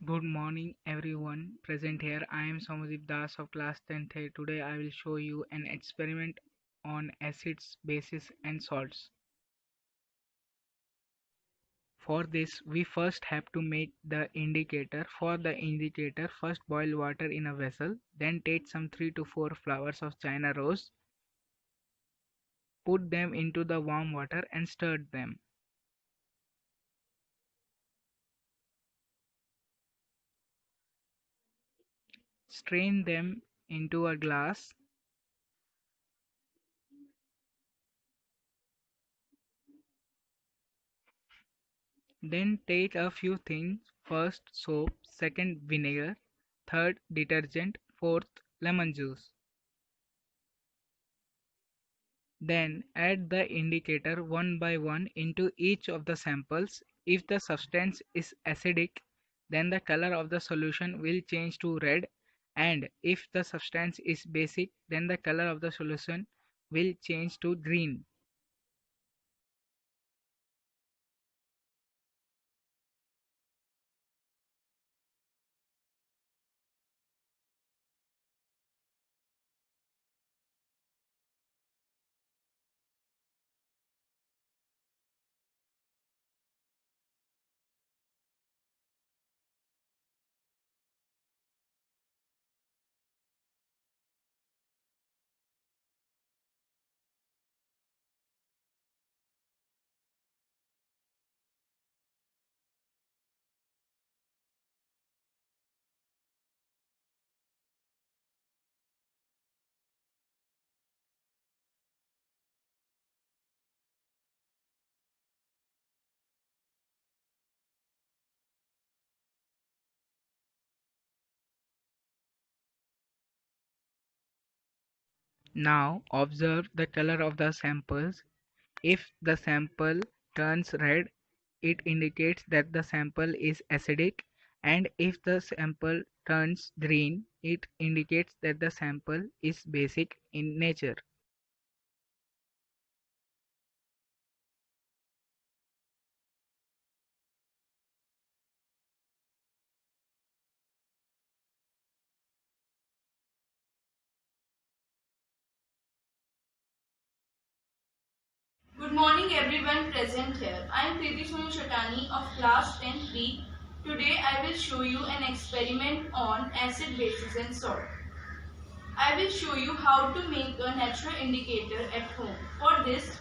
Good morning everyone present here. I am Somadip Das of class 10th. Today I will show you an experiment on acids, bases and salts. For this we first have to make the indicator. For the indicator first boil water in a vessel, then take some 3 to 4 flowers of China rose, put them into the warm water and stir them. Strain them into a glass. Then take a few things: first soap, second vinegar, third detergent, fourth lemon juice. Then add the indicator one by one into each of the samples. If the substance is acidic, then the color of the solution will change to red, and if the substance is basic, then the color of the solution will change to green. Now observe the color of the samples. If the sample turns red, it indicates that the sample is acidic, and if the sample turns green, it indicates that the sample is basic in nature. Good morning everyone present here. I am Kriti Sonu Chatani of class 10B. Today I will show you an experiment on acid, bases and salt. I will show you how to make a natural indicator at home. For this,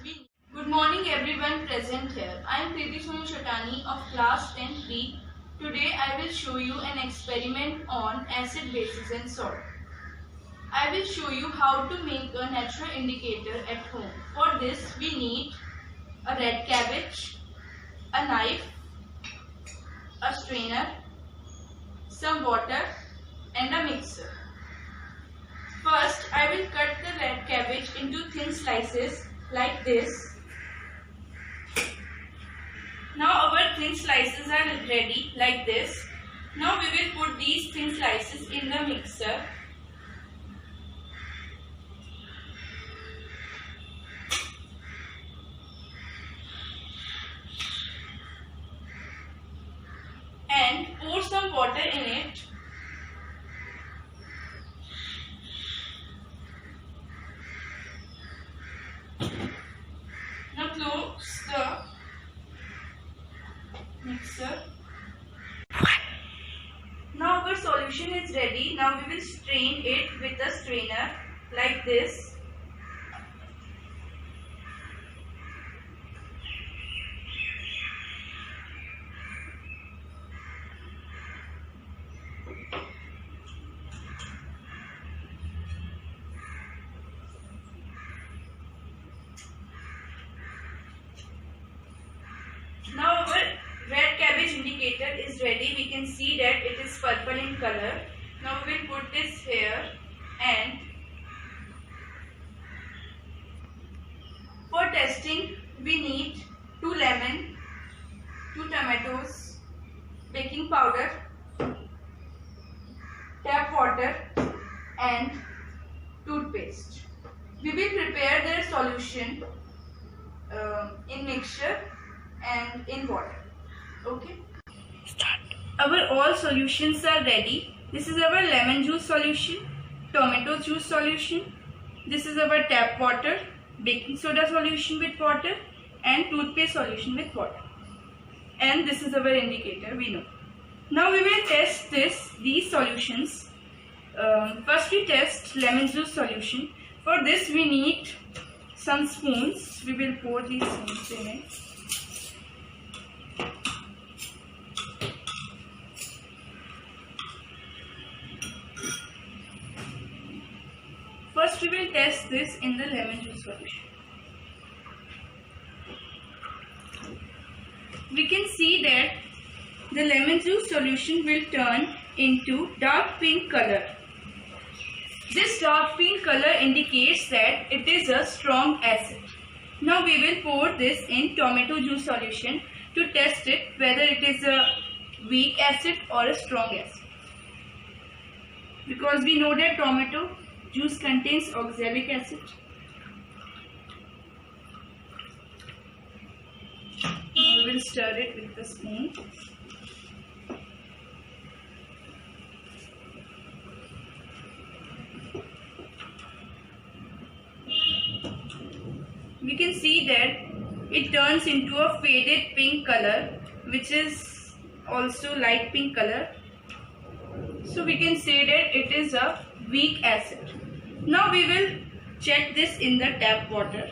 Good morning everyone present here. I am Kriti Sonu Chatani of class 10B. Today I will show you an experiment on acid, bases and salt. I will show you how to make a natural indicator at home. For this, we need a red cabbage, a knife, a strainer, some water and a mixer. First, I will cut the red cabbage into thin slices like this. Now our thin slices are ready like this. Now we will put these thin slices in the mixer. And pour some water in it. Now close the mixer. Now our solution is ready. Now we will strain it with a strainer like this. Now our red cabbage indicator is ready. We can see that it is purple in color. Now we will put this here, and for testing we need 2 lemon, 2 tomatoes, baking powder, tap water and toothpaste. We will prepare the solution in mixture and in water. Okay? Start. our all solutions are ready. This is our lemon juice solution, tomato juice solution. This is our tap water, baking soda solution with water, and toothpaste solution with water. And this is our indicator, we know. Now we will test these solutions. First we test lemon juice solution. For this we need some spoons. We will pour these spoons in it. First we will test this in the lemon juice solution. We can see that the lemon juice solution will turn into dark pink color. This dark pink color indicates that it is a strong acid. Now we will pour this in tomato juice solution to test it whether it is a weak acid or a strong acid. Because we know that tomato juice contains oxalic acid. Now we will stir it with the spoon. We can see that it turns into a faded pink color, which is also light pink color. So we can say that it is a weak acid. Now we will check this in the tap water.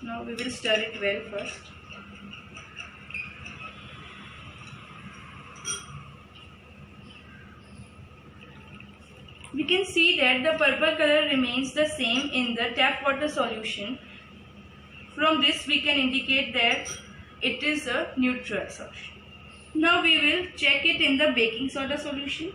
Now we will stir it well first. We can see that the purple color remains the same in the tap water solution. From this we can indicate that it is a neutral solution. Now we will check it in the baking soda solution.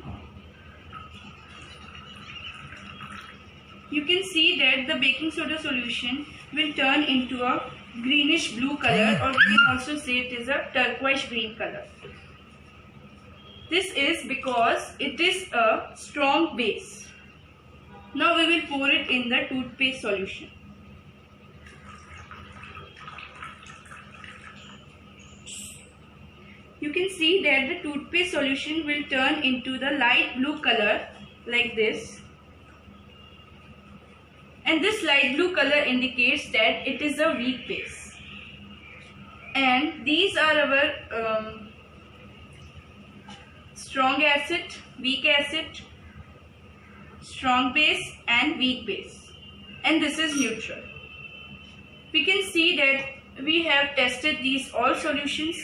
You can see that the baking soda solution will turn into a greenish blue color, or we can also say it is a turquoise green color. This is because it is a strong base. Now we will pour it in the toothpaste solution. You can see that the toothpaste solution will turn into the light blue color like this. And this light blue color indicates that it is a weak base. And these are our strong acid, weak acid, strong base and weak base. And this is neutral. We can see that we have tested these all solutions